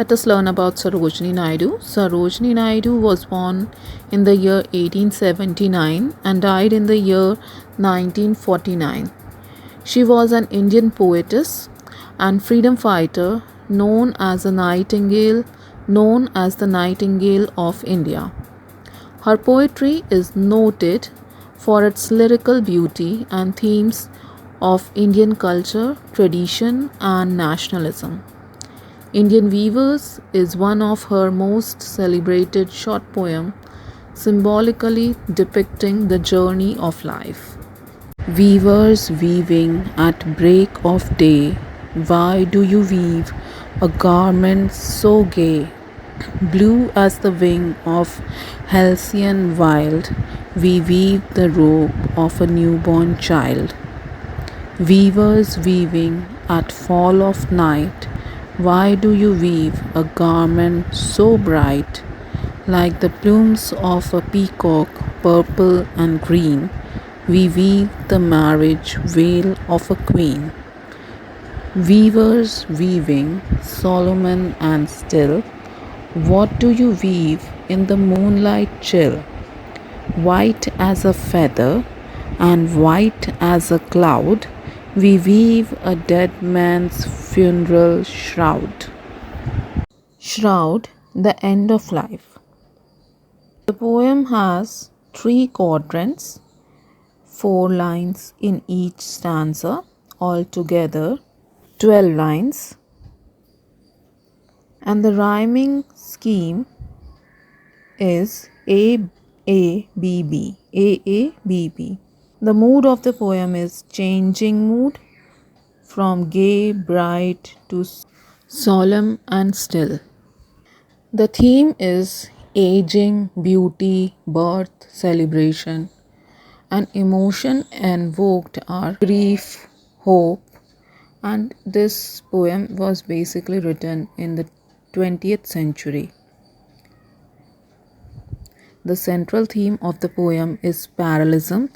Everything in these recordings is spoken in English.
Let us learn about Sarojini Naidu. Sarojini Naidu was born in the year 1879 and died in the year 1949. She was an Indian poetess and freedom fighter known as the Nightingale of India. Her poetry is noted for its lyrical beauty and themes of Indian culture, tradition, and nationalism. Indian Weavers is one of her most celebrated short poems, symbolically depicting the journey of life. Weavers weaving at break of day, why do you weave a garment so gay? Blue as the wing of halcyon wild, we weave the robe of a newborn child. Weavers weaving at fall of night, why do you weave a garment so bright? Like the plumes of a peacock, purple and green, we weave the marriage veil of a queen. Weavers weaving, Solomon and still, what do you weave in the moonlight chill? White as a feather and white as a cloud, we weave a dead man's funeral shroud. Shroud, the end of life. The poem has 3 quadrants, 4 lines in each stanza, altogether 12 lines, and the rhyming scheme is A A B B. A A B B. The mood of the poem is changing mood from gay, bright to solemn and still. The theme is aging, beauty, birth, celebration, and emotion invoked are grief, hope, and this poem was basically written in the 20th century. The central theme of the poem is parallelism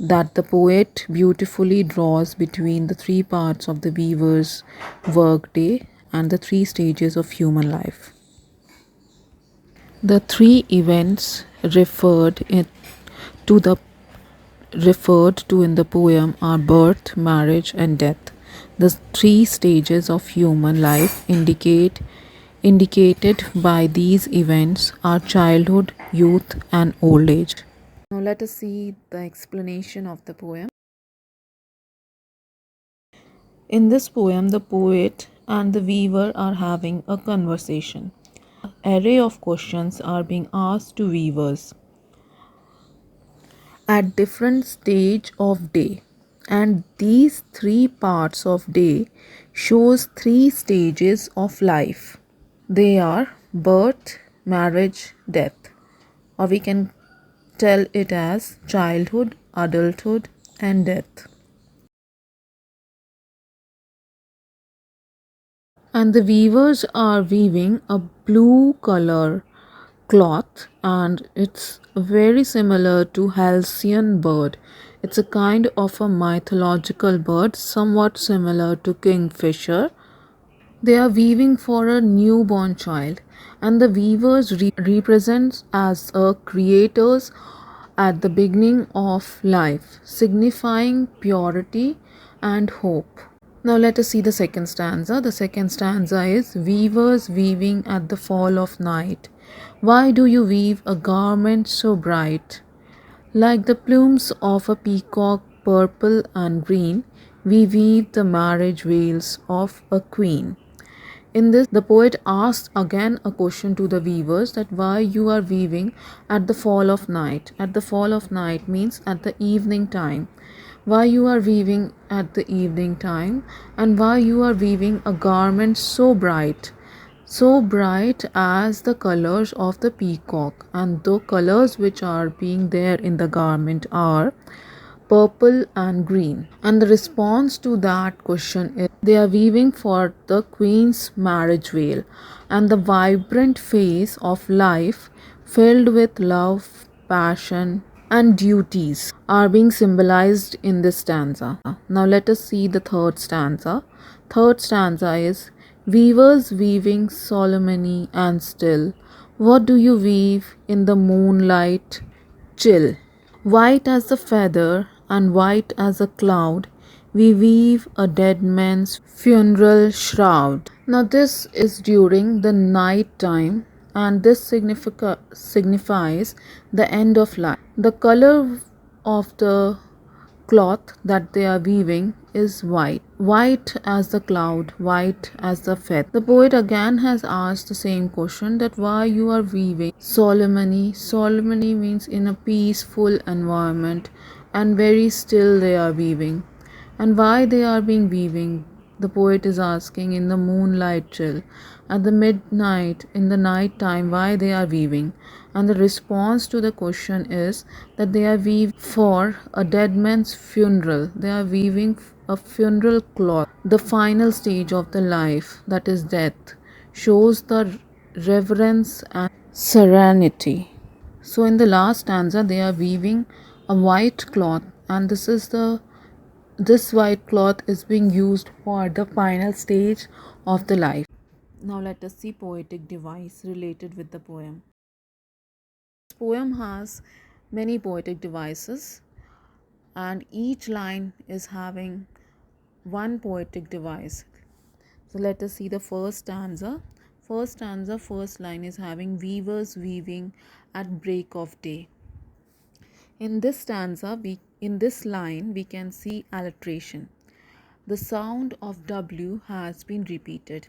that the poet beautifully draws between the 3 parts of the weaver's workday and the 3 stages of human life. The 3 events referred to in the poem are birth, marriage, and death. The 3 stages of human life indicated by these events are childhood, youth, and old age. Now let us see the explanation of the poem. In this poem, the poet and the weaver are having a conversation. An array of questions are being asked to weavers at different stage of day, and these 3 parts of day shows 3 stages of life. They are birth, marriage, death, or we can tell it as childhood, adulthood, and death. And the weavers are weaving a blue color cloth, and it's very similar to halcyon bird. It's a kind of a mythological bird, somewhat similar to kingfisher. They are weaving for a newborn child, and the weavers represents as a creators at the beginning of life, signifying purity and hope. Now let us see the second stanza. The second stanza is weavers weaving at the fall of night. Why do you weave a garment so bright? Like the plumes of a peacock, purple and green, we weave the marriage veils of a queen. In this, the poet asks again a question to the weavers that why you are weaving at the fall of night. At the fall of night means at the evening time. Why you are weaving at the evening time, and why you are weaving a garment so bright as the colors of the peacock, and the colors which are being there in the garment are purple and green. And the response to that question is they are weaving for the queen's marriage veil, and the vibrant face of life filled with love, passion, and duties are being symbolized in this stanza. Now let us see the third stanza. Third stanza is Weavers weaving solemnly and still. What do you weave in the moonlight chill? White as the feather and white as a cloud, we weave a dead man's funeral shroud. Now, this is during the night time, and this signifies the end of life. The color of the cloth that they are weaving is white. White as the cloud, white as the feather. The poet again has asked the same question, that why you are weaving solemnly. Solemnly means in a peaceful environment, and very still they are weaving. And why they are being weaving? The poet is asking in the moonlight chill, at the midnight, in the night time, why they are weaving. And the response to the question is that they are weaving for a dead man's funeral. They are weaving a funeral cloth. The final stage of the life, that is death, shows the reverence and serenity. So in the last stanza, they are weaving a white cloth, and this white cloth is being used for the final stage of the life. Now let us see poetic device related with the poem. This poem has many poetic devices, and each line is having one poetic device. So let us see the first stanza. First line is having weavers weaving at break of day. In this stanza, in this line, we can see alliteration. The sound of W has been repeated.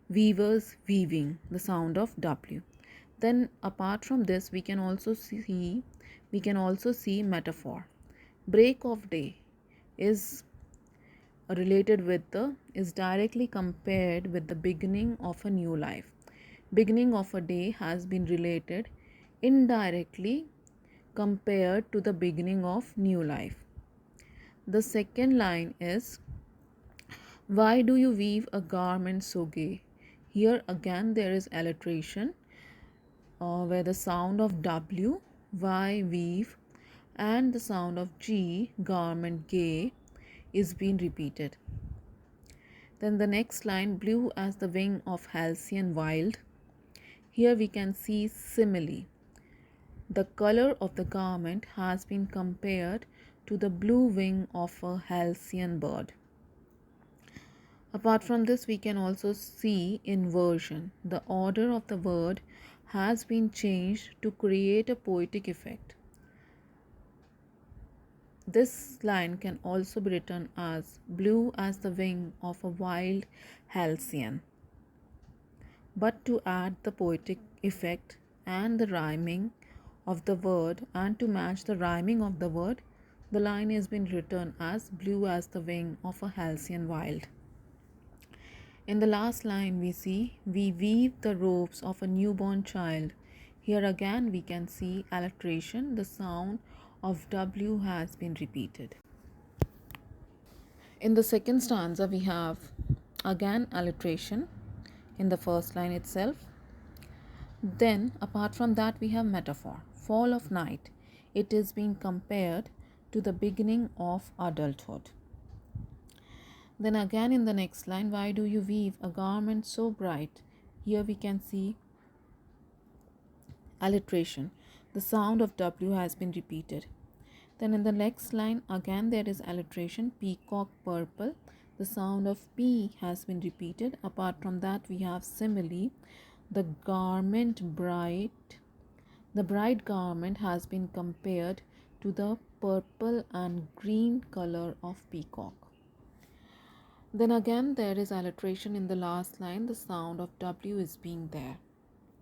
Weavers weaving, the sound of W. Then apart from this, we can also see metaphor. Break of day is directly compared with the beginning of a new life. Beginning of a day has been related indirectly compared to the beginning of new life. The second line is, why do you weave a garment so gay? Here again there is alliteration, where the sound of W, Y, weave, and the sound of G, garment gay, is being repeated. Then the next line, blue as the wing of halcyon wild. Here we can see simile. The color of the garment has been compared to the blue wing of a halcyon bird. Apart from this, we can also see inversion. The order of the word has been changed to create a poetic effect. This line can also be written as blue as the wing of a wild halcyon. But to add the poetic effect and the rhyming of the word, and to match the rhyming of the word, the line has been written as blue as the wing of a halcyon wild. In the last line, we see, we weave the robes of a newborn child. Here again we can see alliteration. The sound of W has been repeated. In the second stanza, we have again alliteration in the first line itself. Then apart from that, we have metaphor. Fall of night. It is being compared to the beginning of adulthood. Then again in the next line, why do you weave a garment so bright? Here we can see alliteration. The sound of W has been repeated. Then in the next line, again there is alliteration. Peacock purple. The sound of P has been repeated. Apart from that, we have simile. The bright garment has been compared to the purple and green color of peacock. Then again there is alliteration in the last line. The sound of W is being there.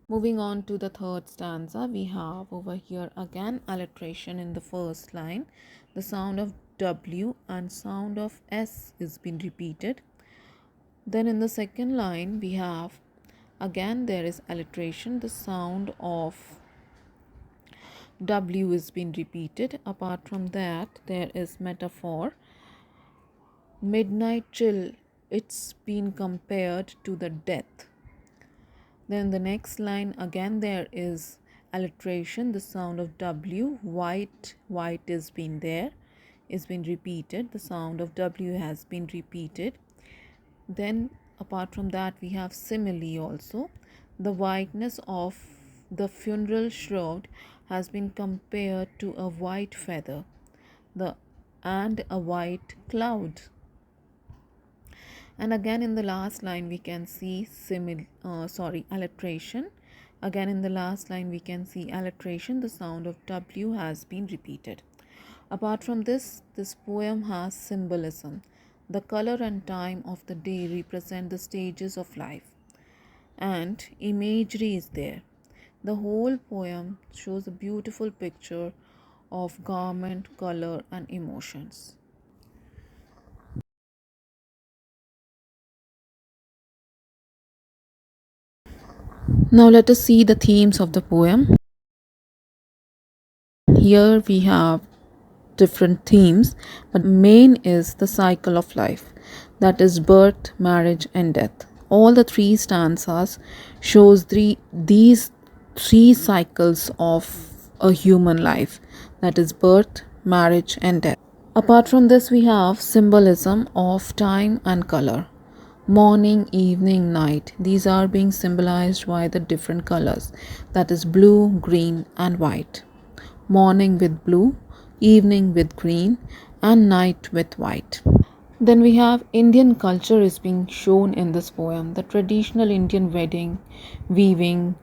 Moving on to the third stanza, we have over here again alliteration in the first line. The sound of W and sound of S is being repeated. Then in the second line, we have again there is alliteration. The sound of W is being repeated. Apart from that, there is metaphor. Midnight chill, it's been compared to the death. Then the next line, again there is alliteration. The sound of W, white is been there, is been repeated. The sound of W has been repeated. Then Apart from that, we have simile also. The whiteness of the funeral shroud has been compared to a white feather the and a white cloud. And again in the last line we can see alliteration. Again in the last line we can see alliteration. The sound of W has been repeated. Apart from this poem has symbolism. The color and time of the day represent the stages of life, and imagery is there. The whole poem shows a beautiful picture of garment, color, and emotions. Now let us see the themes of the poem. Here we have different themes, but main is the cycle of life, that is birth, marriage, and death. All the three stanzas shows these three cycles of a human life, that is birth, marriage, and death. Apart from this, we have symbolism of time and color. Morning, evening, night. These are being symbolized by the different colors, that is blue, green, and white. Morning with blue, evening with green, and night with white. Then we have Indian culture is being shown in this poem. The traditional Indian wedding, weaving,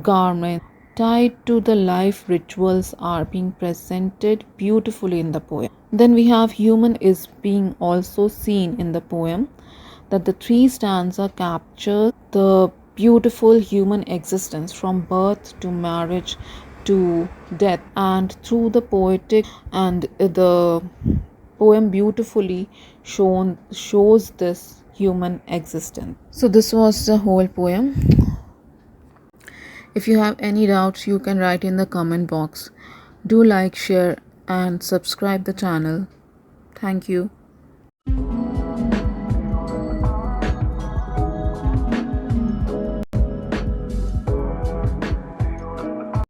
garment tied to the life rituals are being presented beautifully in the poem. Then we have human is being also seen in the poem, that the three stanza capture the beautiful human existence from birth to marriage to death, and through the poetic and the poem beautifully shows this human existence. So this was the whole poem. If you have any doubts, you can write in the comment box. Do like, share, and subscribe the channel. Thank you.